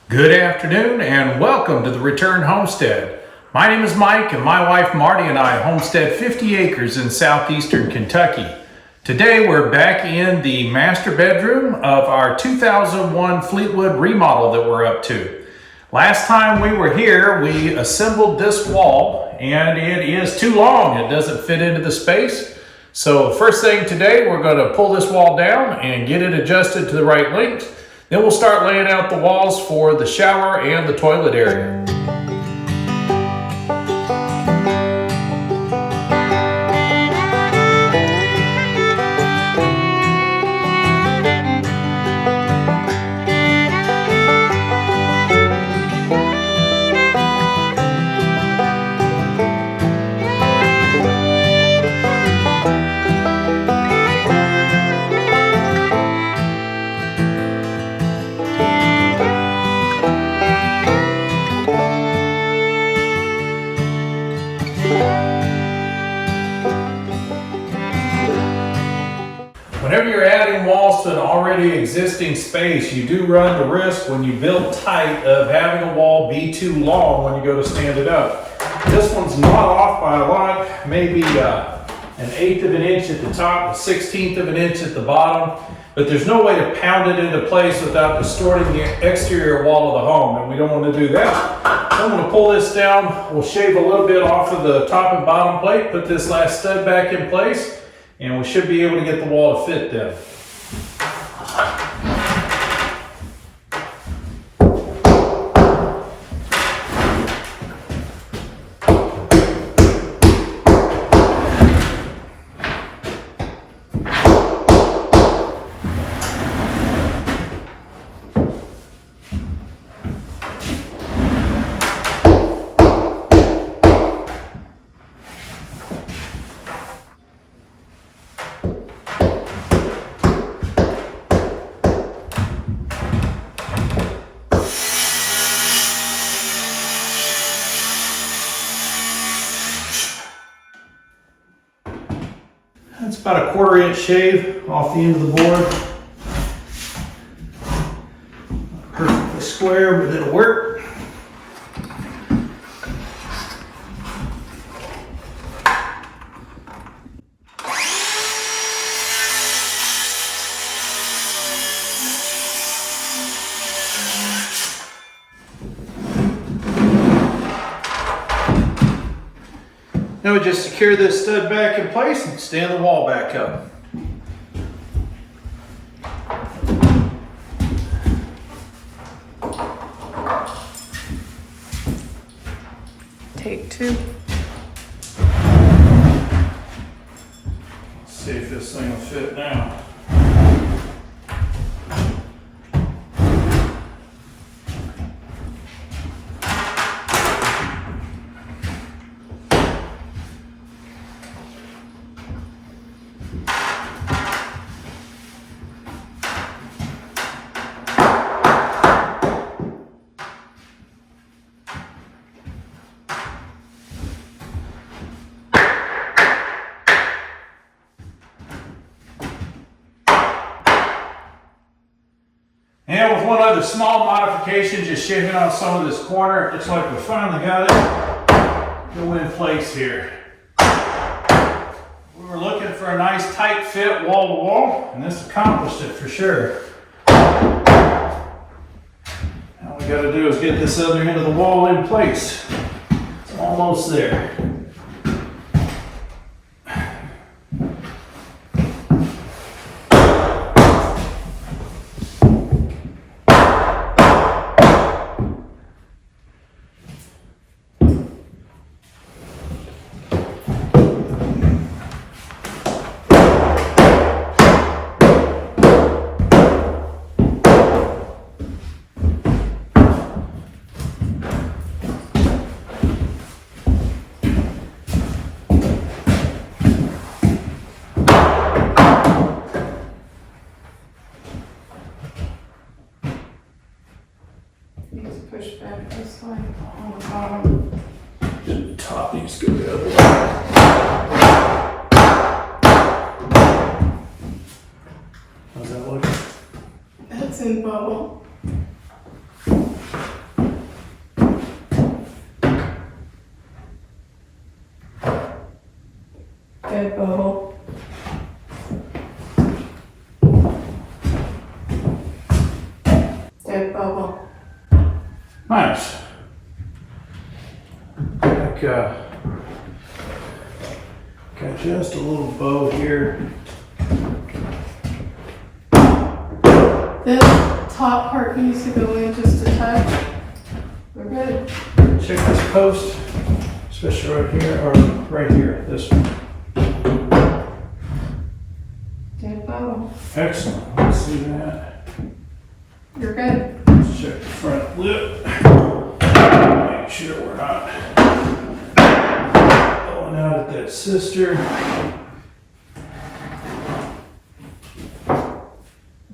Good afternoon and welcome to the Return Homestead. My name is Mike and my wife Marty and I homestead 50 acres in southeastern Kentucky. Today we're back in the master bedroom of our 2001 Fleetwood remodel that we're up to. Last time we were here, we assembled this wall and it is too long. It doesn't fit into the space. So first thing today, we're going to pull this wall down and get it adjusted to the right length. Then we'll start laying out the walls for the shower and the toilet area. Whenever you're adding walls to an already existing space, you do run the risk when you build tight of having a wall be too long when you go to stand it up. This one's not off by a lot, maybe an eighth of an inch at the top, a 16th of an inch at the bottom, but there's no way to pound it into place without distorting the exterior wall of the home, and we don't want to do that. So I'm going to pull this down. We'll shave a little bit off of the top and bottom plate, put this last stud back in place, and we should be able to get the wall to fit then. That's about a 1/4 inch shave off the end of the board. Perfectly square, but it'll work. Now we just secure this stud back in place and stand the wall back up. Take two. Let's see if this thing will fit now. And with one other small modification, just shaving off some of this corner, it looks like we finally got it go in place here. We were looking for a nice tight fit wall to wall, and this accomplished it for sure. All we got to do is get this other end of the wall in place. It's almost there. Push back this way on the bottom. The top needs to go the other way. How's that look? That's in bubble. dead bubble. Dead bubble. Nice. Like, got just a little bow here. This top part needs to go in just a touch. We're good. Check this post, especially right here, or right here, this one. Dead bubble. Excellent, let's see that. You're good. Let's check the front lip. Make sure we're not going out at that sister.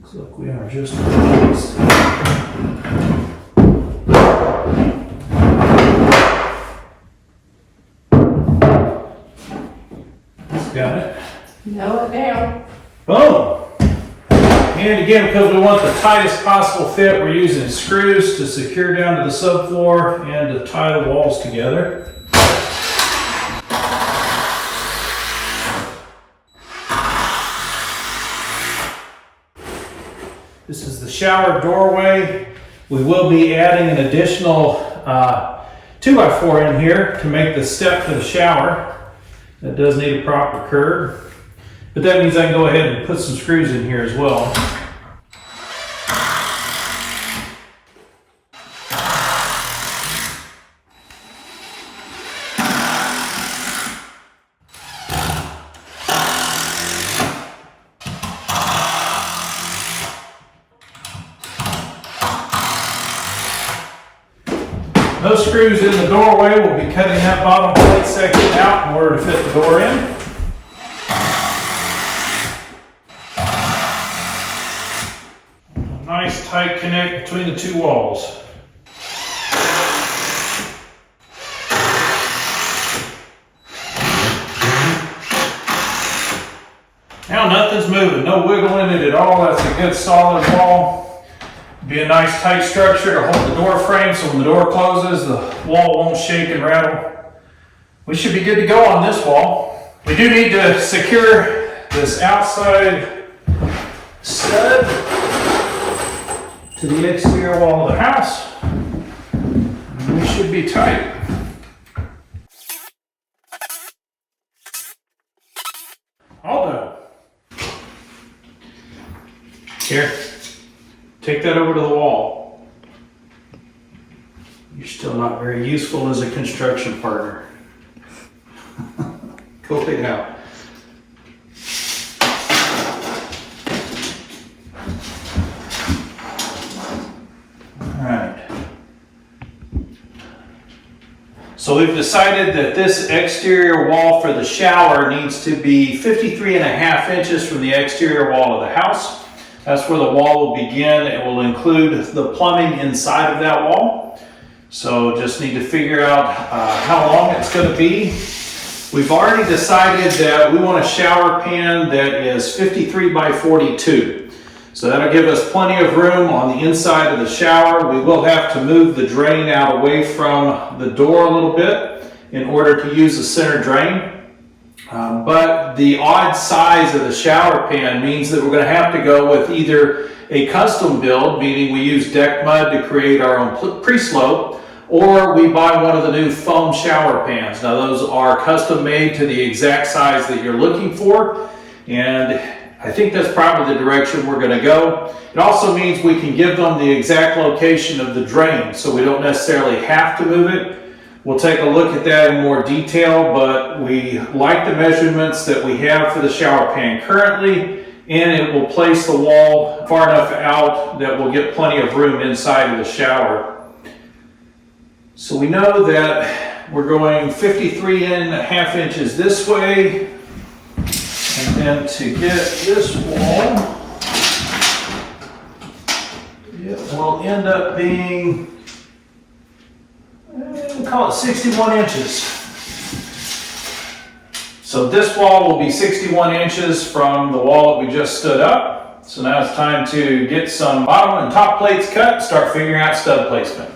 Looks like we are just released. Got it. Nail it down. Boom! And again, because we want the tightest possible fit, we're using screws to secure down to the subfloor and to tie the walls together. This is the shower doorway. We will be adding an additional 2x4 in here to make the step to the shower. That does need a proper curve, but that means I can go ahead and put some screws in here as well. Those screws in the doorway will be cutting that bottom plate section out in order to fit the door in. A nice tight connect between the two walls. Now nothing's moving, no wiggle in it at all. That's a good solid wall. Be a nice tight structure to hold the door frame so when the door closes, the wall won't shake and rattle. We should be good to go on this wall. We do need to secure this outside stud to the exterior wall of the house. And we should be tight. All done. Here. Take that over to the wall. You're still not very useful as a construction partner. Go pick it out. All right. So we've decided that this exterior wall for the shower needs to be 53.5 inches from the exterior wall of the house. That's where the wall will begin. It will include the plumbing inside of that wall. So just need to figure out how long it's going to be. We've already decided that we want a shower pan that is 53 by 42. So that'll give us plenty of room on the inside of the shower. We will have to move the drain out away from the door a little bit in order to use the center drain. But the odd size of the shower pan means that we're going to have to go with either a custom build, meaning we use deck mud to create our own pre-slope, or we buy one of the new foam shower pans. Now those are custom made to the exact size that you're looking for, and I think that's probably the direction we're going to go. It also means we can give them the exact location of the drain, so we don't necessarily have to move it. We'll take a look at that in more detail, but we like the measurements that we have for the shower pan currently, and it will place the wall far enough out that we'll get plenty of room inside of the shower. So we know that we're going 53.5 inches this way, and then to get this wall, it will end up being, we'll call it 61 inches. So this wall will be 61 inches from the wall that we just stood up. So now it's time to get some bottom and top plates cut and start figuring out stud placement.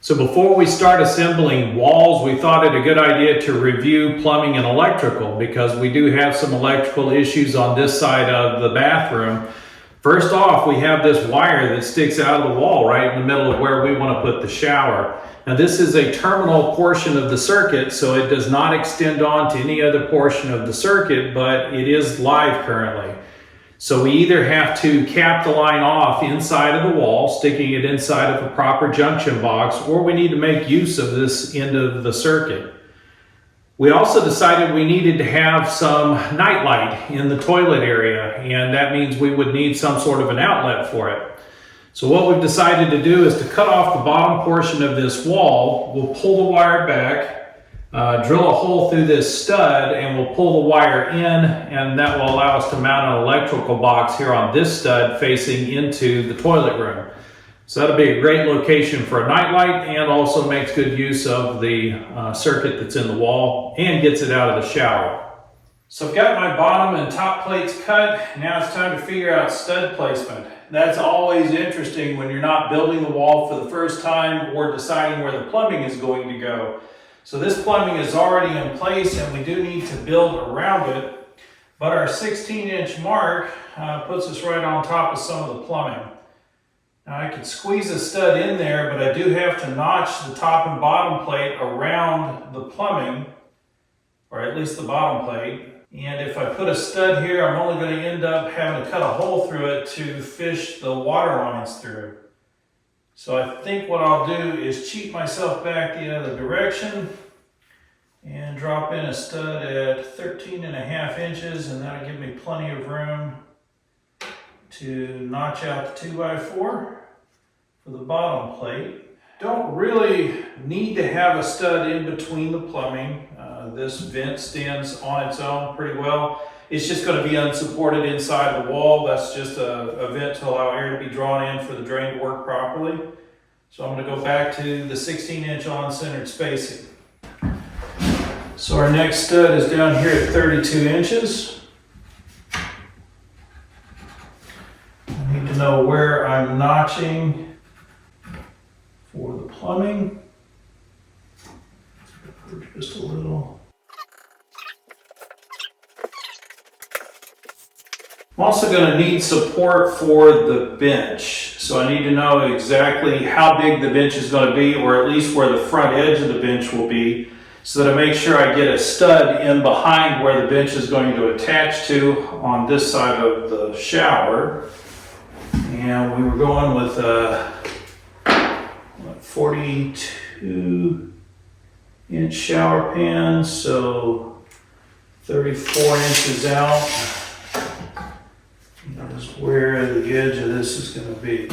So before we start assembling walls, we thought it a good idea to review plumbing and electrical because we do have some electrical issues on this side of the bathroom. First off, we have this wire that sticks out of the wall right in the middle of where we want to put the shower. Now this is a terminal portion of the circuit, so it does not extend on to any other portion of the circuit, but it is live currently. So we either have to cap the line off inside of the wall, sticking it inside of a proper junction box, or we need to make use of this end of the circuit. We also decided we needed to have some nightlight in the toilet area, and that means we would need some sort of an outlet for it. So what we've decided to do is to cut off the bottom portion of this wall. We'll pull the wire back, drill a hole through this stud, and we'll pull the wire in, and that will allow us to mount an electrical box here on this stud facing into the toilet room. So that'll be a great location for a nightlight and also makes good use of the circuit that's in the wall and gets it out of the shower. So I've got my bottom and top plates cut. Now it's time to figure out stud placement. That's always interesting when you're not building the wall for the first time or deciding where the plumbing is going to go. So this plumbing is already in place and we do need to build around it, but our 16-inch mark puts us right on top of some of the plumbing. Now I could squeeze a stud in there, but I do have to notch the top and bottom plate around the plumbing, or at least the bottom plate. And if I put a stud here, I'm only going to end up having to cut a hole through it to fish the water lines through. So I think what I'll do is cheat myself back the other direction and drop in a stud at 13.5 inches, and that'll give me plenty of room to notch out the 2x4 for the bottom plate. Don't really need to have a stud in between the plumbing. This vent stands on its own pretty well. It's just going to be unsupported inside the wall. That's just a vent to allow air to be drawn in for the drain to work properly. So I'm going to go back to the 16-inch on-centered spacing. So our next stud is down here at 32 inches. I need to know where I'm notching for the plumbing. Just a little. I'm also going to need support for the bench. So I need to know exactly how big the bench is going to be, or at least where the front edge of the bench will be, so that I make sure I get a stud in behind where the bench is going to attach to on this side of the shower. And we were going with a 42-inch shower pan, so 34 inches out is where the edge of this is going to be.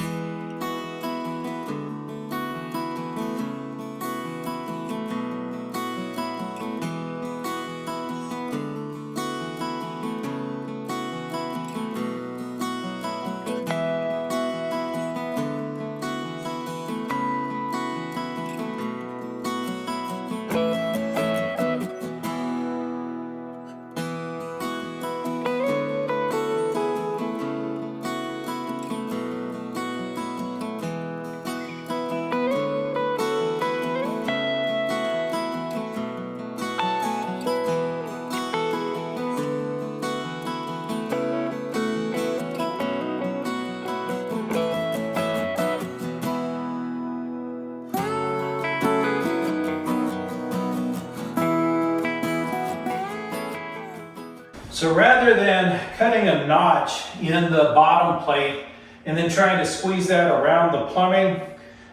So rather than cutting a notch in the bottom plate and then trying to squeeze that around the plumbing,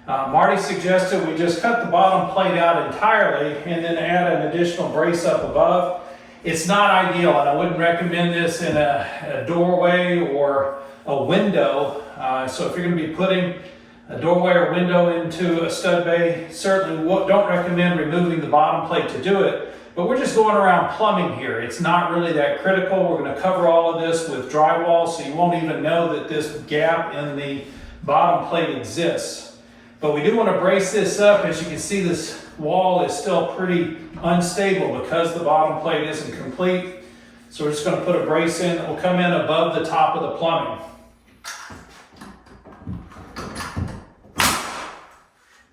Marty suggested we just cut the bottom plate out entirely and then add an additional brace up above. It's not ideal, and I wouldn't recommend this in a doorway or a window. So if you're going to be putting a doorway or window into a stud bay, certainly don't recommend removing the bottom plate to do it. But we're just going around plumbing here. It's not really that critical. We're going to cover all of this with drywall, so you won't even know that this gap in the bottom plate exists. But we do want to brace this up. As you can see, this wall is still pretty unstable because the bottom plate isn't complete. So we're just going to put a brace in that will come in above the top of the plumbing.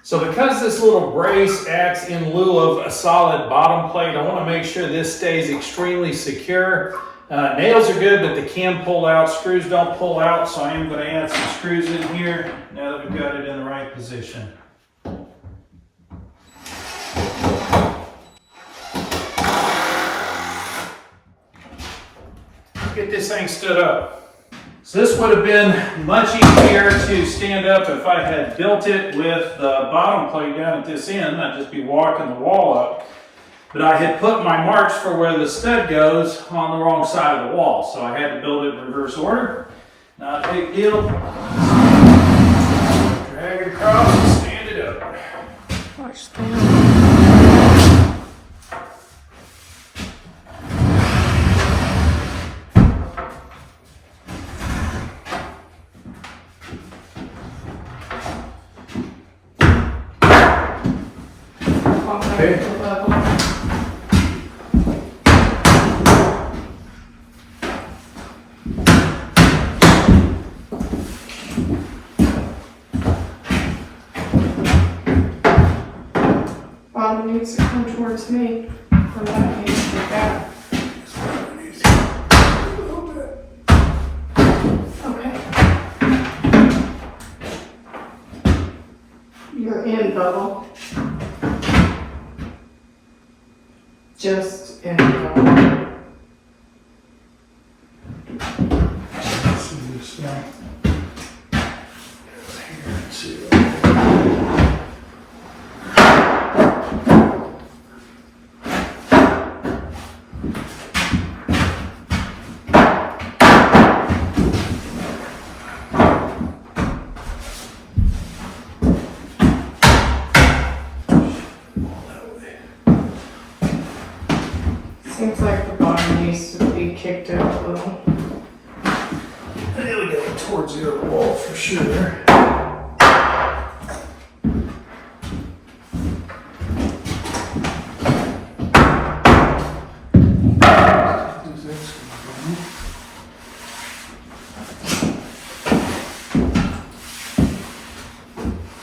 So because this little brace acts in lieu of a solid bottom plate, I want to make sure this stays extremely secure. Nails are good, but they can pull out. Screws don't pull out, so I am going to add some screws in here now that we've got it in the right position. Get this thing stood up. So this would have been much easier to stand up if I had built it with the bottom plate down at this end. I'd just be walking the wall up. But I had put my marks for where the stud goes on the wrong side of the wall, so I had to build it in reverse order. Not a big deal. Drag it across and stand it up. Watch that. Okay. Bottom needs to come towards me, or that needs to be back. Okay. You're in, Bubble. Just in, Bubble. See this now. Here, let's see. Seems like the bottom needs to be kicked out a little. There we go, towards the other wall for sure.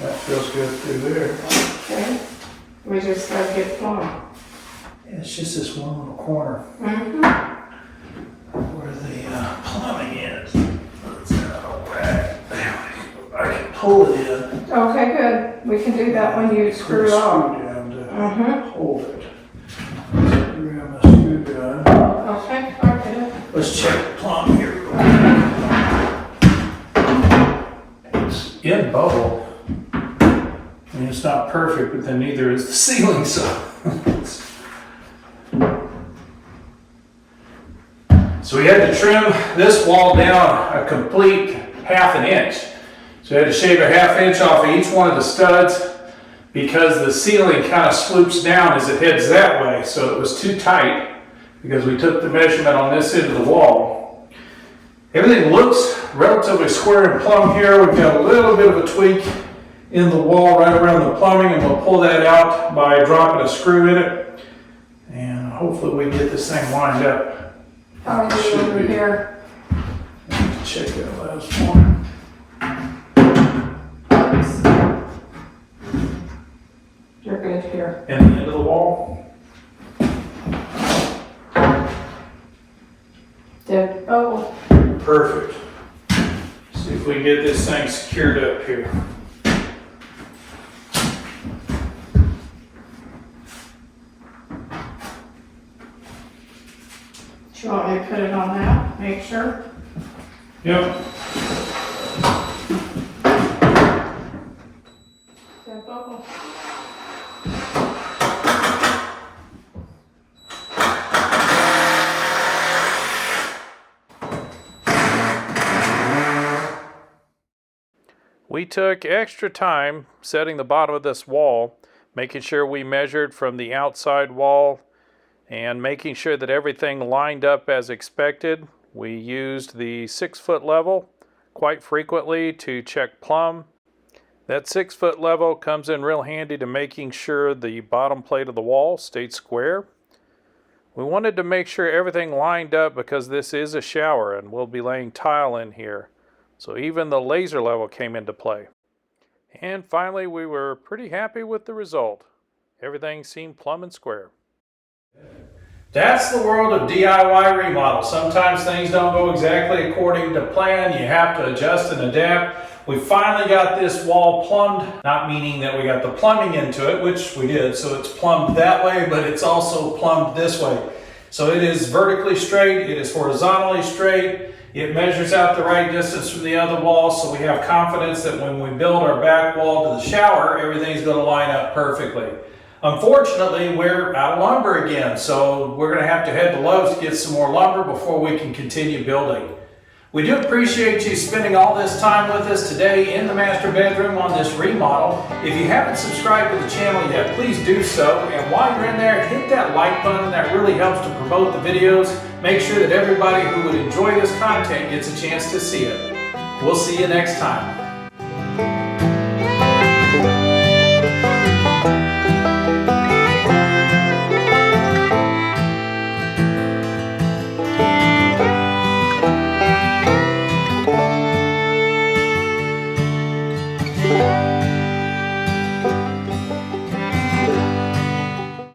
That feels good through there. Okay. We just gotta get plumb. It's just this one little corner Mm-hmm. where the plumbing is. It's out of whack. There we go. I can pull it in. Okay, good. We can do that when you screw it off. Screw down to Mm-hmm. hold it. Grab my screw gun. Okay, I'll get it. Let's check the plumb here. It's in bubble. I mean, it's not perfect, but then neither is the ceiling, so. So we had to trim this wall down a complete ½ an inch. So we had to shave a ½ inch off of each one of the studs because the ceiling kind of swoops down as it heads that way. So it was too tight because we took the measurement on this end of the wall. Everything looks relatively square and plumb here. We've got a little bit of a tweak in the wall right around the plumbing, and we'll pull that out by dropping a screw in it. And hopefully we can get this thing lined up. How are you over here? Check that last one. You're good here. And the end of the wall. Dead bubble. Perfect. See if we can get this thing secured up here. Do you want me to put it on that? Make sure. Yep. Dead bubble. We took extra time setting the bottom of this wall, making sure we measured from the outside wall and making sure that everything lined up as expected. We used the 6-foot level quite frequently to check plumb. That 6-foot level comes in real handy to making sure the bottom plate of the wall stayed square. We wanted to make sure everything lined up because this is a shower and we'll be laying tile in here. So even the laser level came into play. And finally, we were pretty happy with the result. Everything seemed plumb and square. That's the world of DIY remodel. Sometimes things don't go exactly according to plan. You have to adjust and adapt. We finally got this wall plumbed, not meaning that we got the plumbing into it, which we did, so it's plumbed that way, but it's also plumbed this way. So it is vertically straight, it is horizontally straight, it measures out the right distance from the other wall, so we have confidence that when we build our back wall to the shower, everything's going to line up perfectly. Unfortunately, we're out of lumber again, so we're going to have to head to Lowe's to get some more lumber before we can continue building. We do appreciate you spending all this time with us today in the master bedroom on this remodel. If you haven't subscribed to the channel yet, please do so. And while you're in there, hit that like button. That really helps to promote the videos. Make sure that everybody who would enjoy this content gets a chance to see it. We'll see you next time.